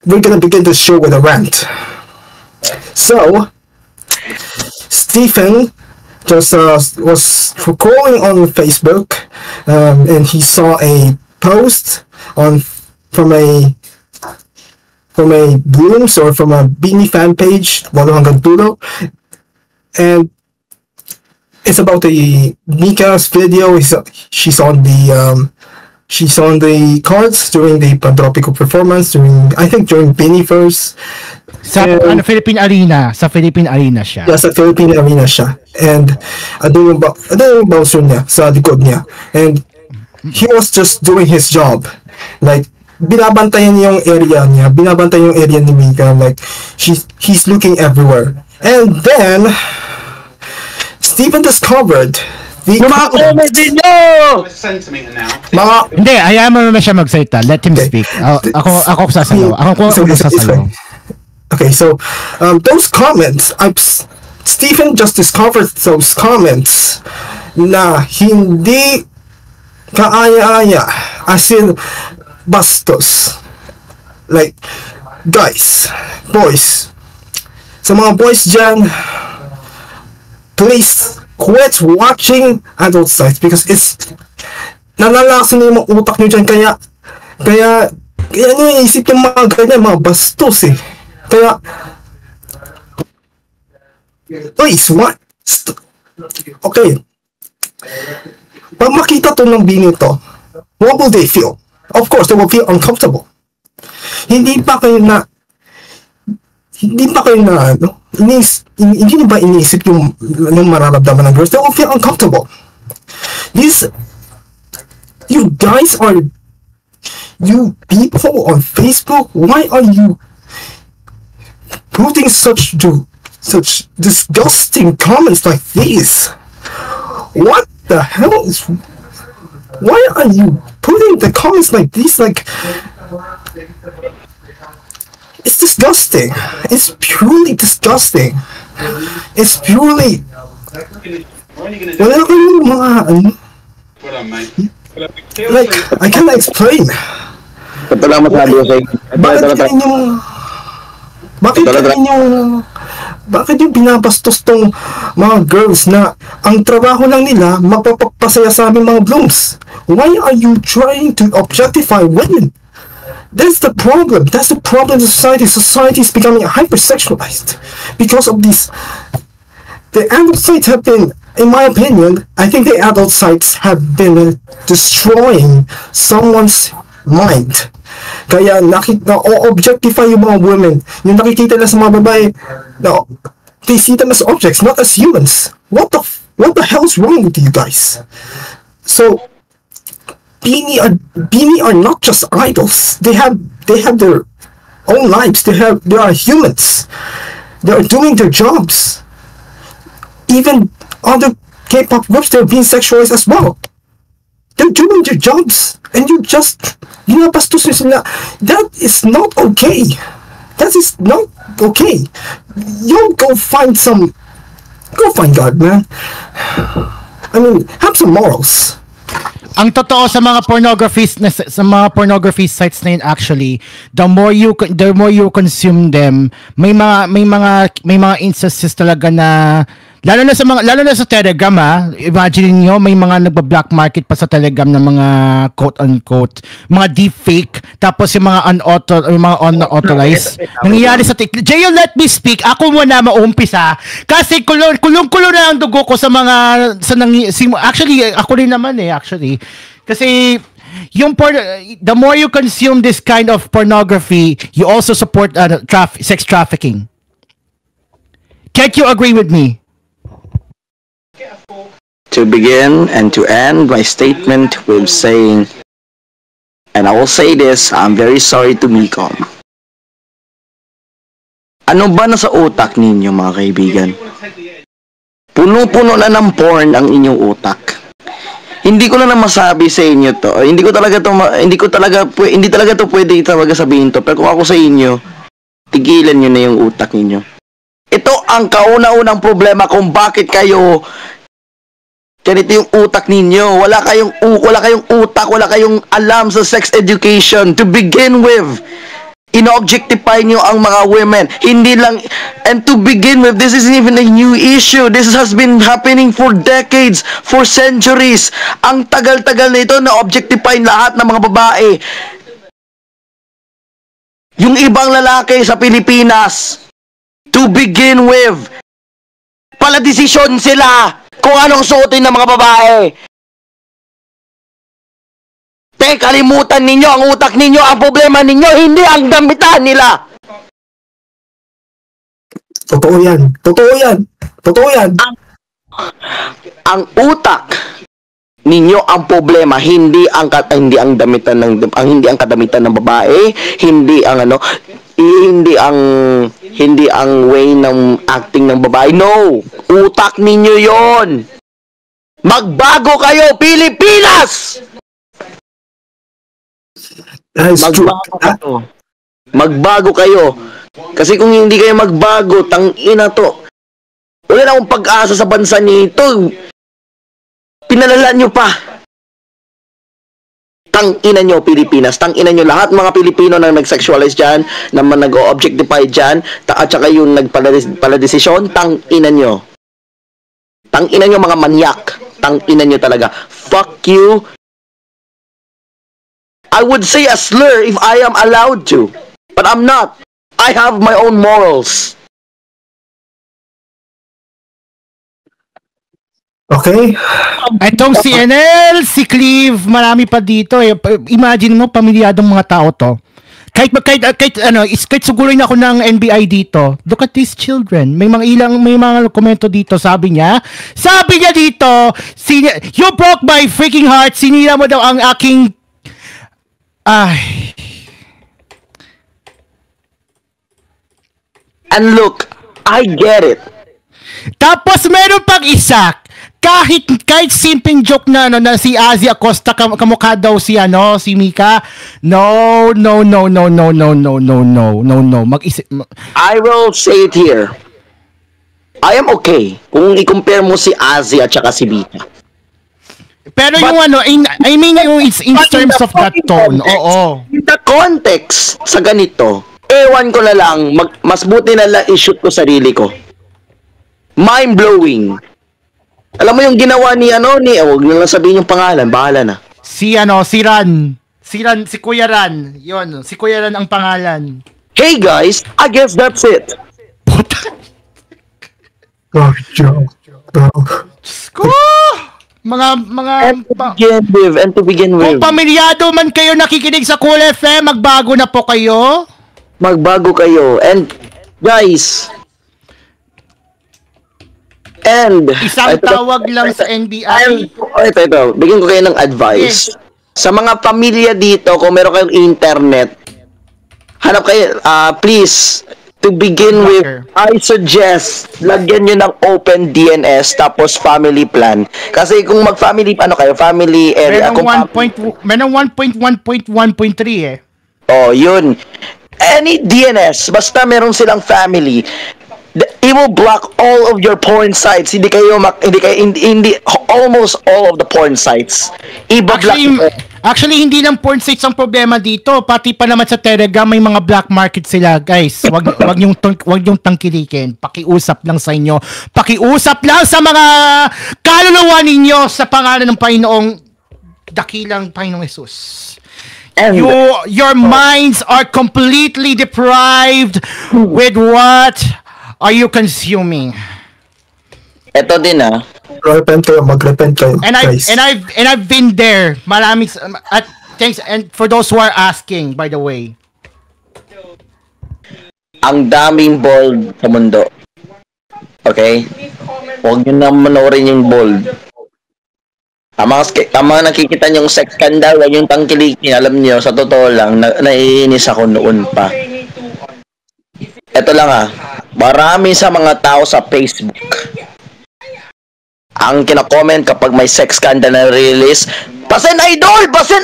we're gonna begin the show with a rant. So, Stephen just was scrolling on Facebook, and he saw a post from a Blooms or from a Beanie fan page, Walang Hanggang Dulo, and it's about the Mika's video. She's on the cards during the Pantropico performance during Beanie First. Sa Philippine Arena siya. Yeah, sa Philippine Arena siya. And ano yung bouncer niya sa likod niya. And he was just doing his job. Like, binabantayan yung area ni Mika. Like, he's looking everywhere. And then, Stephen discovered the mga comment din nyo! Hindi, hayaan mo naman siya magsalita. Let him speak. Ako sasayaw. Ako sasayaw. Okay, so those comments, Stephen just discovered those comments na hindi kaaya-aya, as in bastos. Like, guys, boys, sa mga boys dyan, please quit watching adult sites because it's nalalasan na yung mga utak nyo dyan, kaya ano yung isip yung mga ganyan, mga bastos eh. Kaya, please, what? Okay. Pag makita to ng Beanie to, what will they feel? Of course, they will feel uncomfortable. Hindi pa kayo na, hindi nyo ba iniisip yung mararamdaman ng girls? They will feel uncomfortable. You guys are, you people on Facebook, why are you putting such disgusting comments like these? What the hell is? Why are you putting the comments like these? Like, it's disgusting. It's purely disgusting. It's purely. Wala kayong mga ano. Like, I can't explain. Bakit yung binabastos tong mga girls na ang trabaho lang nila magpapasaya sa aming mga blooms? Why are you trying to objectify women? That's the problem. That's the problem in society. Society is becoming hypersexualized because of this. The adult sites have been, in my opinion, I think the adult sites have been destroying someone's mind. Kaya na-objectify yung mga women. Yung nakikita na sa mga babae, they see them as objects, not as humans. What the hell is wrong with you guys? So, Beanie are not just idols. They have their own lives. They are humans. They are doing their jobs. Even other K-pop groups, they're being sexualized as well. They're doing their jobs, and you just binabastos nyo sila. That is not okay. That is not okay. You go find God, man. I mean, have some morals. Ang totoo sa mga pornography sites na yun, actually, the more you consume them, may mga instances talaga na lalo na sa Telegram, imagine niyo may mga nagba-black market pa sa Telegram ng mga quote unquote mga deepfake, tapos yung mga unauthorized nangyayari sa TikTok. Jayo, let me speak. Ako muna maumpisa kasi kulong na ang dugo ko sa mga actually ako rin naman actually kasi the more you consume this kind of pornography, you also support sex trafficking. Can't you agree with me? To begin and to end my statement with saying, and I will say this, I'm very sorry to Micom. Ano ba nasa utak ninyo, mga kaibigan? Puno-puno na ng porn ang inyong utak. Hindi ko na masabi sa inyo to. Hindi talaga to pwede sabihin to. Pero kung ako sa inyo, tigilan nyo na yung utak ninyo. Ito ang kauna-unang problema kung bakit kayo ganito yung utak ninyo. Wala kayong utak, wala kayong alam sa sex education to begin with. ino-objectify nyo ang mga women. Hindi lang, and to begin with, this isn't even a new issue. This has been happening for decades, for centuries. Ang tagal-tagal nito na objectify lahat ng mga babae. Yung ibang lalaki sa Pilipinas, to begin with, pala-desisyon sila kung anong suotin ng mga babae. Kalimutan ninyo ang utak ninyo, ang problema ninyo, hindi ang damitan nila. Totoo yan. Totoo yan. Totoo yan. Ang utak ninyo ang problema, hindi ang damitan ng hindi ang kadamitan ng babae, hindi ang hindi ang way ng acting ng babae. No, utak ninyo 'yon. Magbago kayo, Pilipinas. Magbago kayo. Kasi kung hindi kayo magbago, tangina to. Wala na akong pag-asa sa bansa nito. Pinalala nyo pa. Tangina nyo, Pilipinas. Tangina nyo lahat mga Pilipino na nag-sexualize dyan, na nag-objectify dyan, at saka yung nagpaladesisyon, tangina nyo. Tangina nyo mga manyak. Tangina nyo talaga. Fuck you. I would say a slur if I am allowed to, but I'm not. I have my own morals. Okay? Itong si NL, si Cleve, marami pa dito eh. Imagine mo, pamilyadong mga tao to. Kahit sugurin ako ng NBI dito. Look at these children. May mga komento dito. Sabi niya dito, you broke my freaking heart. Sinira mo daw ang aking and look, I get it. Tapos meron pang isa, kahit simpleng joke na si Azzy Acosta kamukha daw si Mika. No. I will say it here. I am okay kung i-compare mo si Azzy at saka si Mika. Pero yung I mean yung in terms of that tone, oo. In the context sa ganito, ewan ko na lang, mas buti na lang i-shoot ko sarili ko. Mind-blowing. Alam mo yung ginawa huwag na lang sabihin yung pangalan, bahala na. Si Ran, si Kuya Ran, yun, si Kuya Ran ang pangalan. Hey guys, I guess that's it. Oh, Joe. Ko! And to begin with. Kung pamilyado man kayo nakikinig sa Cool FM, magbago na po kayo. Magbago kayo. And, guys, isang tawag lang sa NBI. Ito. Bigyan ko kayo ng advice. Yes. Sa mga pamilya dito, kung meron kayong internet, hanap kayo, please, to begin with, I suggest, lagyan nyo ng open DNS, tapos family plan. Kasi kung mag-family, family area. Merong 1.1.1.3 eh. Oh, yun. Any DNS, basta meron silang family, it will block all of your porn sites. Hindi almost all of the porn sites. Actually, hindi lang porn sites ang problema dito. Pati pa naman sa Telegram, may mga black market sila, guys. Wag yung tangkilikin. Pakiusap lang sa inyo. Pakiusap lang sa mga kaluluwa ninyo sa pangalan ng Panginoong dakilang Panginoong Jesus. Your minds are completely deprived with what are you consuming? Ito din mag-repent kayo, guys. And I've been there. Maraming thanks, and for those who are asking, by the way. Ang daming bold sa mundo. Okay? Huwag nyo na manoorin yung bold. Ang mga nakikita nyong sex scandal, huwag yung tangkilikin. Alam nyo, sa totoo lang, naiinis ako noon pa. Ito lang marami sa mga tao sa Facebook, ang kina-comment kapag may sex scandal na release, pasen idol, pasen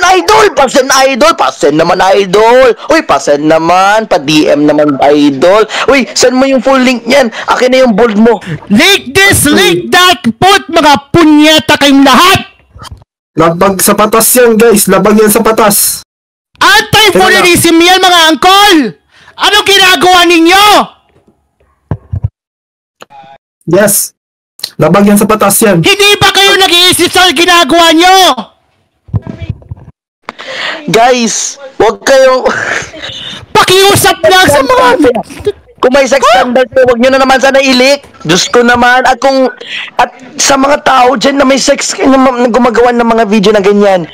naman idol, uy, pasen naman, pa-DM naman idol, uy, send mo yung full link niyan, akin na yung bold mo. Link this, link that, put mga punyeta kayong lahat. Labag sa patas yan, guys, labag yan sa patas. Anti-feminism yan, mga angkol. Anong ginagawa ninyo? Yes. Labag yan sa batas yan. Hindi ba kayo nag-iisip sa ginagawa nyo? Guys, huwag kayong... Pakiusap lang sa mga... Kung may sex scandal to, huwag nyo na naman sana ilik. Diyos ko naman. At kung... At sa mga tao dyan na may sex... na gumagawa ng mga video na ganyan.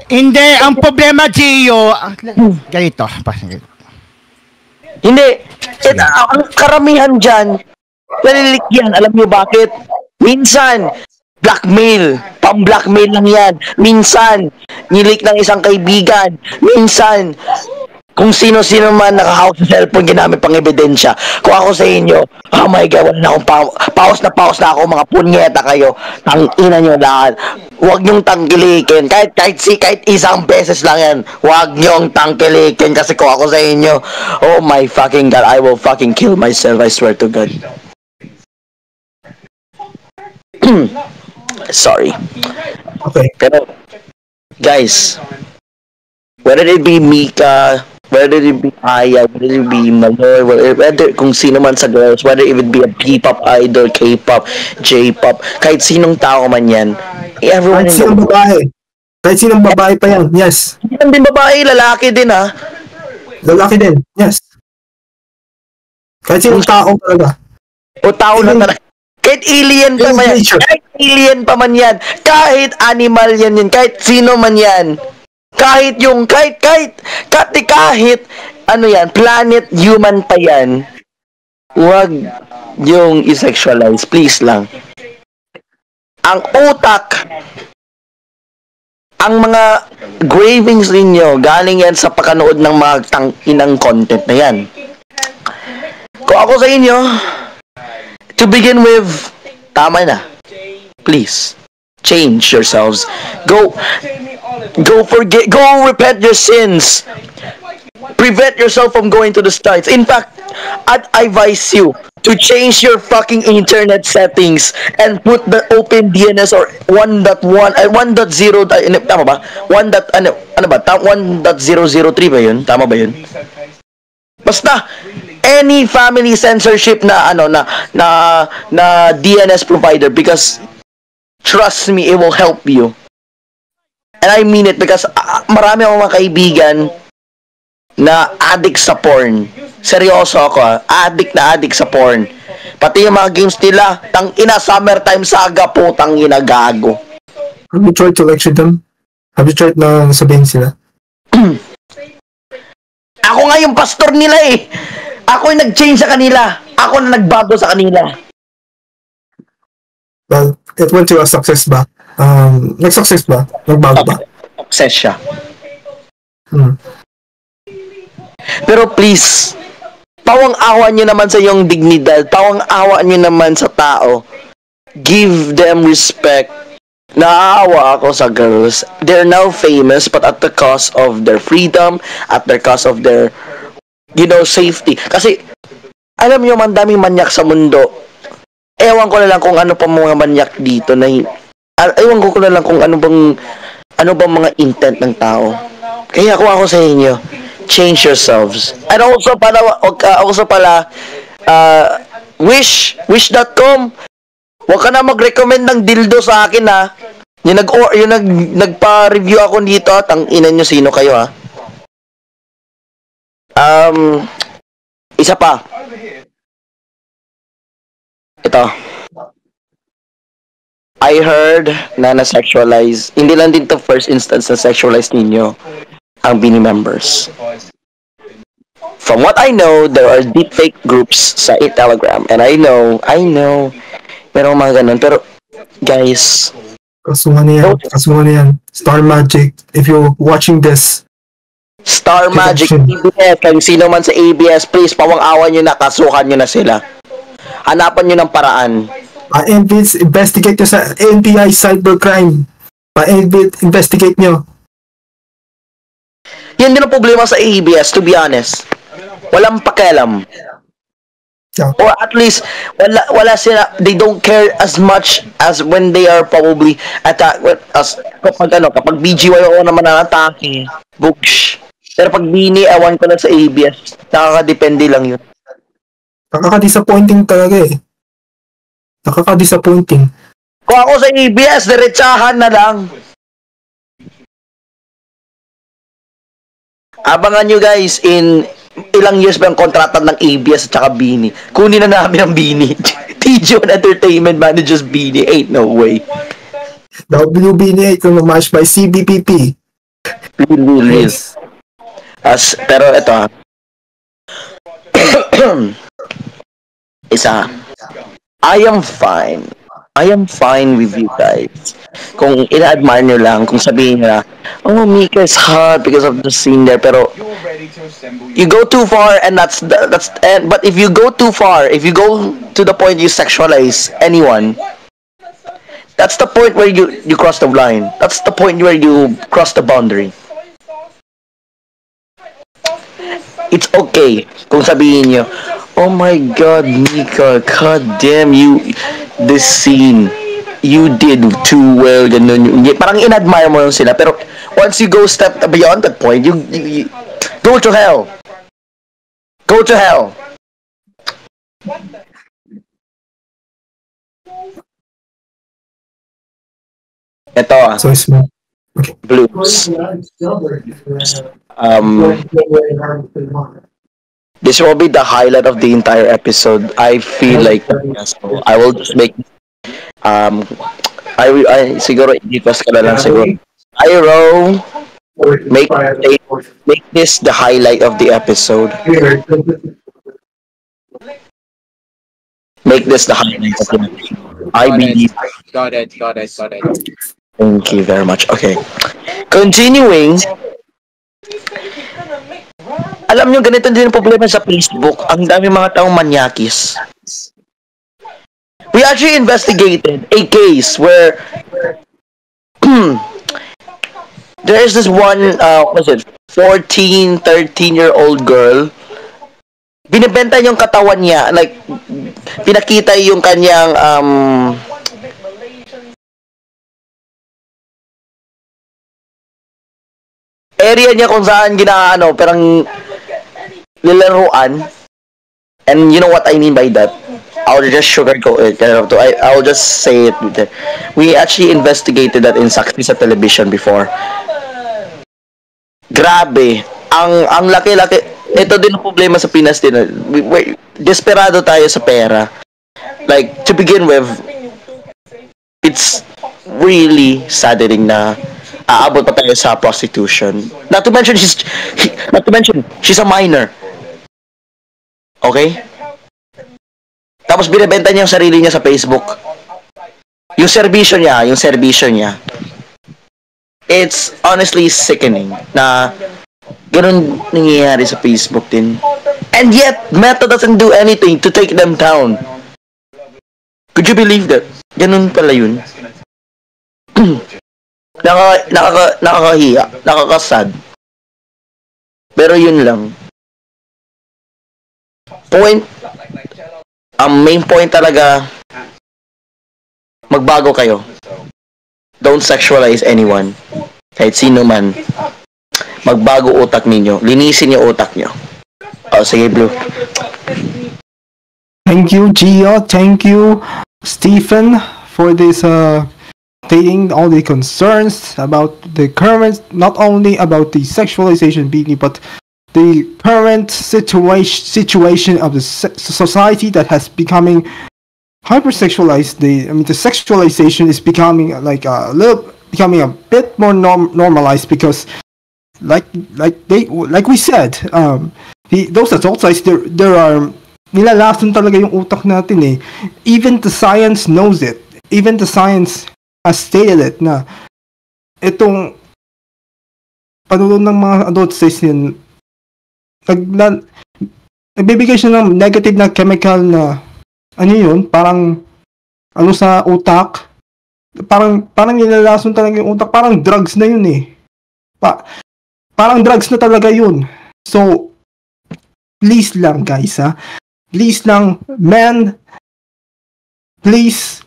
Hindi, ang problema, Gio... Ganito. Hindi. Ang karamihan dyan, nalilik yan. Alam nyo bakit? Minsan, blackmail. Pang-blackmail lang yan. Minsan, nilik ng isang kaibigan. Minsan, kung sino-sino man nakahawak sa cellphone ginamit pang ebidensya. Kung ako sa inyo, oh my God, wala na akong paus na ako, mga punyeta kayo. Tangina nyo lahat. Huwag nyong tangkilikin. Kahit isang beses lang yan. Huwag nyong tangkilikin kasi kung ako sa inyo, oh my fucking God, I will fucking kill myself, I swear to God. Sorry. Okay. Pero, guys, whether it be Mika, whether it be Aya, whether it be Maloy, whether kung sino man sa girls, whether it would be a P-pop idol, K-pop, J-pop, kahit sinong tao man yan, everyone Kahit sinong babae. Kahit sinong babae pa yan, yes. yan din babae, lalaki din ha. Lalaki din, yes. Kahit sinong tao talaga. O tao na talaga. Kahit alien pa man yan. Kahit alien pa man yan. Kahit animal yan yan. Kahit sino man yan. Kahit yung, kahit, ano yan, planet human pa yan. Huwag yung isexualize. Please lang. Ang utak, ang mga cravings ninyo, galing yan sa pakanood ng mga tangkinang content na yan. Kung ako sa inyo, to begin with, tama na. Please, change yourselves. Go repent your sins. Prevent yourself from going to the sites. In fact, I'd advise you to change your fucking internet settings and put the open DNS or 1.1 tama ba? 1.003 ba yun? Tama ba yun? Basta any family censorship na DNS provider, because trust me, it will help you. And I mean it because marami akong mga kaibigan na addict sa porn. Seryoso ako addict sa porn. Pati yung mga games nila, tangina, Summertime Saga, putang ina, gago. Have you tried to lecture them? Have you tried na sabihin sila? Ako nga yung pastor nila eh. Ako yung nag-change sa kanila. Ako na nagbago sa kanila. Well, it went to a success ba? Nag-success ba? Nagbago ba? Success siya. Hmm. Pero please, pawang-awa nyo naman sa iyong dignidad. Pawang-awa nyo naman sa tao. Give them respect. Naawa ako sa girls. They're now famous but at the cost of their freedom, at the cost of their, safety. Kasi, alam nyo, man daming manyak sa mundo. Ewan ko na lang kung ano pa mga manyak dito na ewan ko na lang kung ano bang mga intent ng tao. Kaya kung ako sa inyo, change yourselves. And also pala, wish.com, huwag ka na mag-recommend ng dildo sa akin ha. Yung nagpa-review ako dito, tang-ina nyo sino kayo ha. Isa pa. Ito. I heard na na-sexualize. Hindi lang din to first instance na sexualize ninyo ang Bini members. From what I know, there are deepfake groups sa Telegram. And I know, merong mga ganun. Pero, guys, kasuhan na yan. Star Magic, if you're watching this, Star Magic, ABS, kung sino man sa ABS, please, pawang-awa nyo na, kasuhan nyo na sila. Hanapan nyo ng paraan. Investigate nyo sa NBI cybercrime. Investigate nyo. Yan din ang problema sa ABS, to be honest. Walang pakialam. Yeah. Or at least, wala sila, they don't care as much as when they are probably attack, kapag BGYO naman ang atake, books. Pero pag Bini, ewan ko na sa ABS. Nakakadepende lang yun. Nakaka-disappointing talaga eh. Nakaka-disappointing. Kung ako sa ABS, diretsahan na lang. Abangan nyo guys, in ilang years ba ang kontrata ng ABS at saka Bini? Kunin na namin ang Bini. TJ Entertainment manages Bini. Ain't no way. WBNA kung match by CBPP. Real. Pero ito isa, I am fine with you guys. Kung ina-admire nyo lang, kung sabihin nyo oh, Mika is hot because of the scene there, pero you go too far and but if you go too far, if you go to the point you sexualize anyone, that's the point where you cross the line. That's the point where you cross the boundary. It's okay kung sabihin nyo, oh my God, Mika, God damn you, this scene, you did too well, ganun. Parang in-admire mo lang sila, pero once you go step beyond that point, you go to hell. Go to hell. Ito okay. Blues. This will be the highlight of the entire episode. I feel like so I will just make I siguro i-request ka na lang siguro. Iro, make this the highlight of the episode. Make this the highlight of the episode. I believe. Got it. Thank you very much. Okay. Continuing. Alam nyo, ganito din ang problema sa Facebook. Ang dami mga taong manyakis. We actually investigated a case where there is this one, 14, 13-year-old girl. Binibenta yung katawan niya. Like, pinakita yung kanyang, area niya kung saan parang nilaruan. And you know what I mean by that? I'll just sugarcoat it. I'll just say it. We actually investigated that in Saksi sa television before. Grabe. Ang laki-laki. Ito din ang problema sa Pinas din. Desperado tayo sa pera. Like, to begin with, it's really saddening na aabot pa tayo sa prostitution. Not to mention she's a minor. Okay? Tapos binebenta niya yung sarili niya sa Facebook. Yung serbisyo niya. It's honestly sickening na ganun nangyayari sa Facebook din. And yet, Meta doesn't do anything to take them down. Could you believe that? Ganun pala yun. Nakakahiya, nakakasad. Pero yun lang. Main point talaga, magbago kayo. Don't sexualize anyone. Kahit sino man. Magbago utak ninyo. Linisin yung utak nyo. Sige, Blue. Thank you, Gio. Thank you, Stephen, for this stating all the concerns about the current, not only about the sexualization Bini, but the current situation of the society that has becoming hypersexualized. The sexualization is becoming becoming a bit more normalized because, like we said, those adult sites there are nilalason talaga yung utak natin eh. Even the science knows it. Even the science has stated it na itong panulo ng mga adult sites yun nagbibigay siya ng negative na chemical na parang sa utak, parang nilalason talaga yung utak, parang drugs na yun eh. Parang drugs na talaga yun. So please lang guys please lang men, please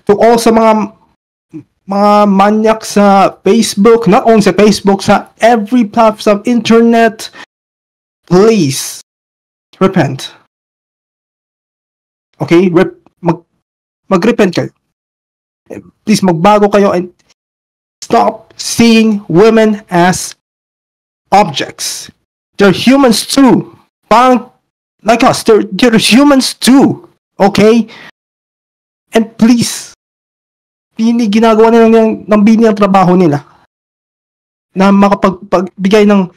to all sa mga mga manyak sa Facebook, not only sa Facebook, sa every platform of internet, please repent. Okay? Mag-repent kayo. Please magbago kayo and stop seeing women as objects. They're humans too. Parang like us, they're humans too. Okay? And please, ginagawa nila ng bini ang trabaho nila na makapagbigay ng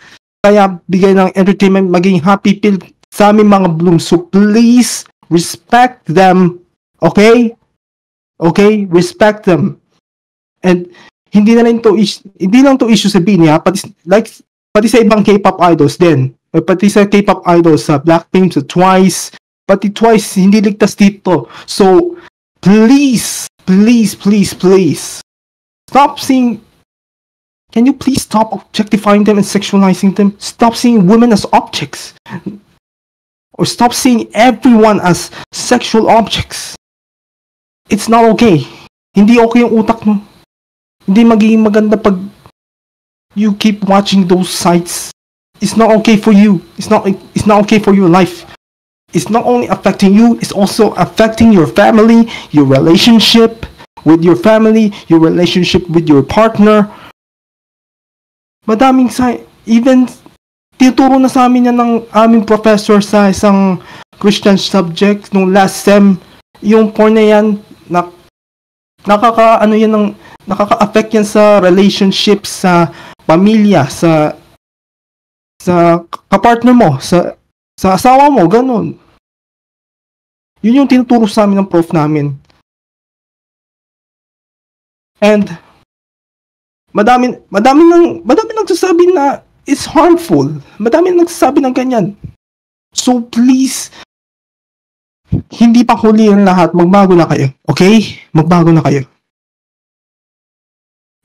entertainment, maging happy feel sa aming mga blooms. So please respect them. Okay? Okay? Respect them. And hindi lang to issue sa bini, ha? Pati sa ibang K-pop idols din. Pati sa K-pop idols sa Blackpink, sa Twice, pati Twice hindi ligtas dito. So please stop seeing. Can you please stop objectifying them and sexualizing them? Stop seeing women as objects, or stop seeing everyone as sexual objects. It's not okay. Hindi okay yung utak mo. Hindi magiging maganda pag you keep watching those sites. It's not okay for you. It's not okay for your life. It's not only affecting you, it's also affecting your family, your relationship with your family, your relationship with your partner. Madaming even tinuturo na sa amin yan ng aming professor sa isang Christian subject nung last sem. Yung porn na yan, nakaka-affect yan sa relationship, sa pamilya, sa kapartner mo, sa asawa mo, ganun. Yun yung tinuturo sa amin ng prof namin. And madami nagsasabi na it's harmful. Madami nagsasabi ng ganyan. So please, hindi pa huli ang lahat. Magbago na kayo. Okay? Magbago na kayo.